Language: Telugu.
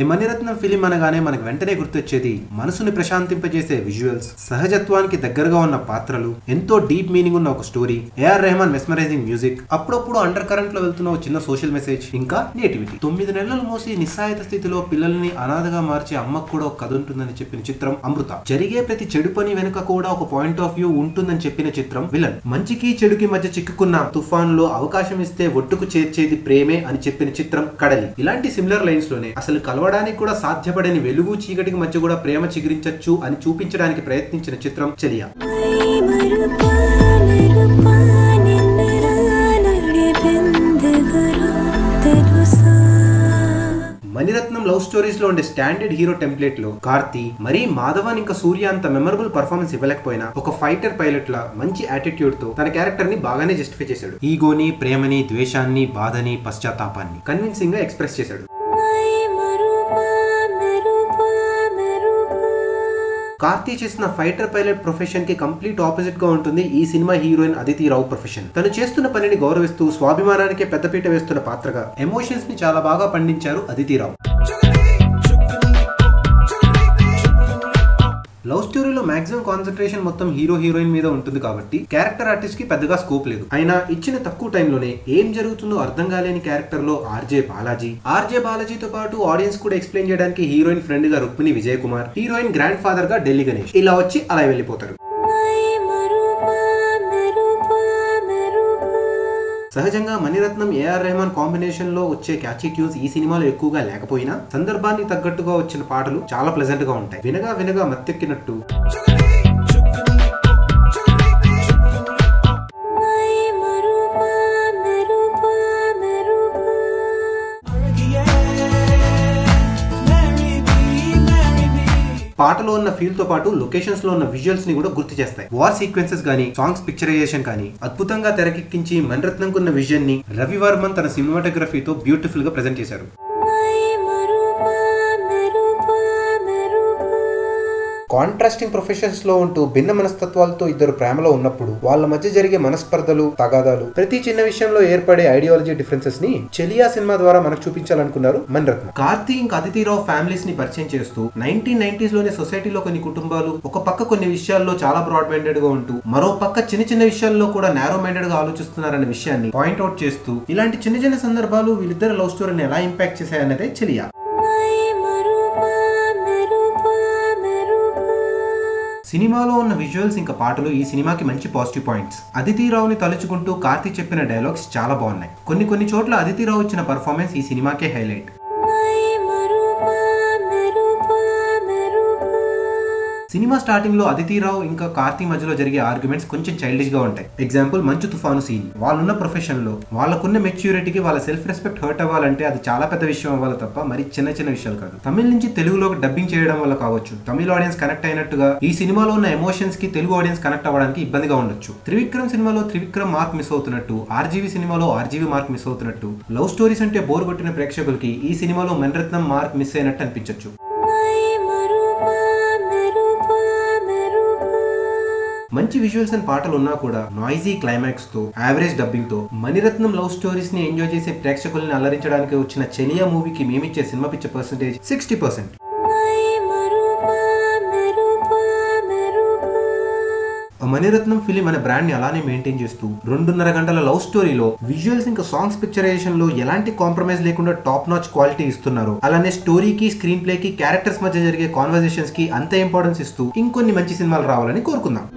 మణిరత్నం ఫిలిం అనగానే మనకు వెంటనే గుర్తొచ్చేది మనసుని ప్రశాంతింపజేసే విజువల్స్, సహజత్వానికి దగ్గరగా ఉన్న పాత్రలు, ఎంతో డీప్ మీనింగ్ ఉన్న ఒక story, A R Rahman mesmerising music, అప్పుడప్పుడు అండర్ కరెంట్ లో వెళ్తున్న ఒక చిన్న సోషల్ మెసేజ్, ఇంకా నేటివిటీ. 9 నెలలు మోసి నిస్సాయిత స్థితిలో పిల్లల్ని అనాథగా మార్చి అమ్మకు కూడా ఒక కథ ఉంటుందని చెప్పిన చిత్రం అమృత. జరిగే ప్రతి చెడు పని వెనుక కూడా ఒక పాయింట్ ఆఫ్ వ్యూ ఉంటుందని చెప్పిన చిత్రం విలన్. మంచికి చెడుకి మధ్య చిక్కుకున్న తుఫాన్లో అవకాశం ఇస్తే ఒట్టుకు చేర్చేది ప్రేమే అని చెప్పిన చిత్రం కడలి. ఇలాంటి సిమిలర్ లైన్స్ లోనే అసలు కలవడానికి కూడా సాధ్యపడని వెలుగు చీకటికి మధ్య కూడా ప్రేమ చిగురించచ్చు అని చూపించడానికి ప్రయత్నించిన చిత్రం చెలియా. మణిరత్నం లవ్ స్టోరీస్ లో ఉండే స్టాండర్డ్ హీరో టెంప్లెట్ లో కార్తీ మరీ మాధవన్ ఇంకా సూర్య అంత మెమరబుల్ పర్ఫార్మెన్స్ ఇవ్వలేకపోయినా ఒక ఫైటర్ పైలట్ లా మంచి యాటిట్యూడ్ తో తన క్యారెక్టర్ ని బాగానే జస్టిఫై చేశాడు. ఈగోని, ప్రేమని, ద్వేషాన్ని, బాధని, పశ్చాత్తాపాన్ని కన్విన్సింగ్ గా ఎక్స్ప్రెస్ చేశాడు. కార్తీ చేసిన ఫైటర్ పైలట్ ప్రొఫెషన్ కి కంప్లీట్ ఆపోజిట్ గా ఉంటుంది ఈ సినిమా హీరోయిన్ అదితి రావు ప్రొఫెషన్. తను చేస్తున్న పనిని గౌరవిస్తూ స్వాభిమానానికి పెద్దపీట వేస్తున్న పాత్రగా ఎమోషన్స్ ని చాలా బాగా పండించారు అదితి రావు. లవ్ స్టోరీలో మాక్సిమం కాన్సన్ట్రేషన్ మొత్తం హీరో హీరోయిన్ మీద ఉంటుంది కాబట్టి క్యారెక్టర్ ఆర్టిస్ట్ కి పెద్దగా స్కోప్ లేదు. అయినా ఇచ్చిన తక్కువ టైంలోనే ఏం జరుగుతుందో అర్థం కాలేని క్యారెక్టర్ లో ఆర్జే బాలాజీతో పాటు ఆడియన్స్ కూడా ఎక్స్ప్లెయిన్ చేయడానికి హీరోయిన్ ఫ్రెండ్ గా Rukmini Vijay Kumar, heroine grand father గా ఢిల్లీ గణేష్ ఇలా వచ్చి అలా వెళ్ళిపోతారు. సహజంగా మణిరత్నం ఏఆర్ రెహమాన్ కాంబినేషన్ లో వచ్చే క్యాచీ ట్యూన్స్ ఈ సినిమాలో ఎక్కువగా లేకపోయినా సందర్భానికి తగ్గట్టుగా వచ్చిన పాటలు చాలా ప్లెజెంట్ గా ఉంటాయి. వినగా మత్తెక్కినట్టు. పాటలో ఉన్న ఫీల్ తో పాటు లొకేషన్స్ లో ఉన్న విజువల్స్ ని కూడా గుర్తు చేస్తాయి. వార్ సీక్వెన్సెస్ గానీ, సాంగ్స్ పిక్చరైజేషన్ కానీ అద్భుతంగా తెరకెక్కించి మణిరత్నం కున్న విజన్ ని రవి వర్మన్ తన సినిమాటోగ్రఫీతో బ్యూటిఫుల్ గా ప్రెజెంట్ చేశారు. కాంట్రాస్టింగ్ ప్రొఫెషన్స్ లో ఉంటూ భిన్న మనస్తత్వాలతో ఇద్దరు ప్రేమలో ఉన్నప్పుడు వాళ్ళ మధ్య జరిగే మనస్పర్ధలు, తగాదాలు, ప్రతి చిన్న విషయంలో ఏర్పడే ఐడియాలజీ డిఫరెన్సెస్ ని చెలియా సినిమా ద్వారా మనకు చూపించాలనుకున్నారు మణిరత్నం. కార్తీ ఇంకా అదితి రావు ఫ్యామిలీస్ ని పరిచయం చేస్తూ 1990s లోనే సొసైటీలో కొన్ని కుటుంబాలు ఒక పక్క కొన్ని విషయాల్లో చాలా బ్రాడ్ మైండెడ్ గా ఉంటూ మరో పక్క చిన్న విషయాల్లో కూడా నారో మైండెడ్ గా ఆలోచిస్తున్నారనే విషయాన్ని పాయింట్అవుట్ చేస్తూ ఇలాంటి చిన్న సందర్భాలు వీళ్ళిద్దరు లవ్ స్టోరీని ఎలా ఇంపాక్ట్ చేశాయన్నదే చెలియా. సినిమాలో ఉన్న విజువల్స్ ఇంకా పాటలు ఈ సినిమాకి మంచి పాజిటివ్ పాయింట్స్. అదితి రావుని తలుచుకుంటూ కార్తీ చెప్పిన డైలాగ్స్ చాలా బాగున్నాయి. కొన్ని చోట్ల అదితి రావు ఇచ్చిన పర్ఫార్మెన్స్ ఈ సినిమాకే హైలైట్. సినిమా స్టార్టింగ్ లో అదితి రావు ఇంకా కార్తీ మధ్యలో జరిగే ఆర్గ్యుమెంట్స్ కొంచెం చైల్డిష్ గా ఉంటాయి. ఎగ్జాంపుల్ మంచు తుఫాను సీన్. వాళ్ళున్న ప్రొఫెషన్ లో వాళ్ళకున్న మెచ్యూరిటీకి వాళ్ళ సెల్ఫ్ రెస్పెక్ట్ హర్ట్ అవ్వాలంటే అది చాలా పెద్ద విషయం అవ్వాలి తప్ప మరి చిన్న విషయాలు కాదు. తమిళ నుంచి తెలుగులోకి డబ్బింగ్ చేయడం వల్ల కావచ్చు తమిళ ఆడియన్స్ కనెక్ట్ అయినట్టుగా ఈ సినిమాలో ఉన్న ఎమోషన్స్ కి తెలుగు ఆడియన్స్ కనెక్ట్ అవ్వడానికి ఇబ్బందిగా ఉండొచ్చు. త్రివిక్రమ్ సినిమాలో త్రివిక్రమ్ మార్క్ మిస్ అవుతున్నట్టు, ఆర్జీవి సినిమాలో ఆర్జీవి మార్క్ మిస్ అవుతున్నట్టు, లవ్ స్టోరీస్ అంటే బోర్ కొట్టిన ప్రేక్షకులకి ఈ సినిమాలో మణిరత్నం మార్క్ మిస్ అయినట్టు అనిపించచ్చు. మంచి విజువల్స్ అండ్ పాటలు ఉన్నా కూడా నాయిజీ క్లైమాక్స్ తో, యావరేజ్ డబ్బింగ్ తో మణిరత్నం లవ్ స్టోరీస్ ని ఎంజాయ్ చేసే ప్రేక్షకుల్ని అలరించడానికి వచ్చిన చెలియా మూవీకి మేమిచ్చే సినిమా పిచ్చ పర్సెంటేజ్ 60%. మణిరత్నం ఫిలిం అనే బ్రాండ్ ని అలానే మెయింటైన్ చేస్తూ 2.5 గంటల లవ్ స్టోరీలో విజువల్స్ ఇంకా సాంగ్స్ పిక్చరైజేషన్ లో ఎలాంటి కాంప్రమైజ్ లేకుండా టాప్ నాచ్ క్వాలిటీ ఇస్తున్నారు. అలానే స్టోరీకి, స్క్రీన్ ప్లే కి, క్యారెక్టర్స్ మధ్య జరిగే కాన్వర్సేషన్స్ కి అంత ఇంపార్టెన్స్ ఇస్తూ ఇంకొన్ని మంచి సినిమాలు రావాలని కోరుకుందాం.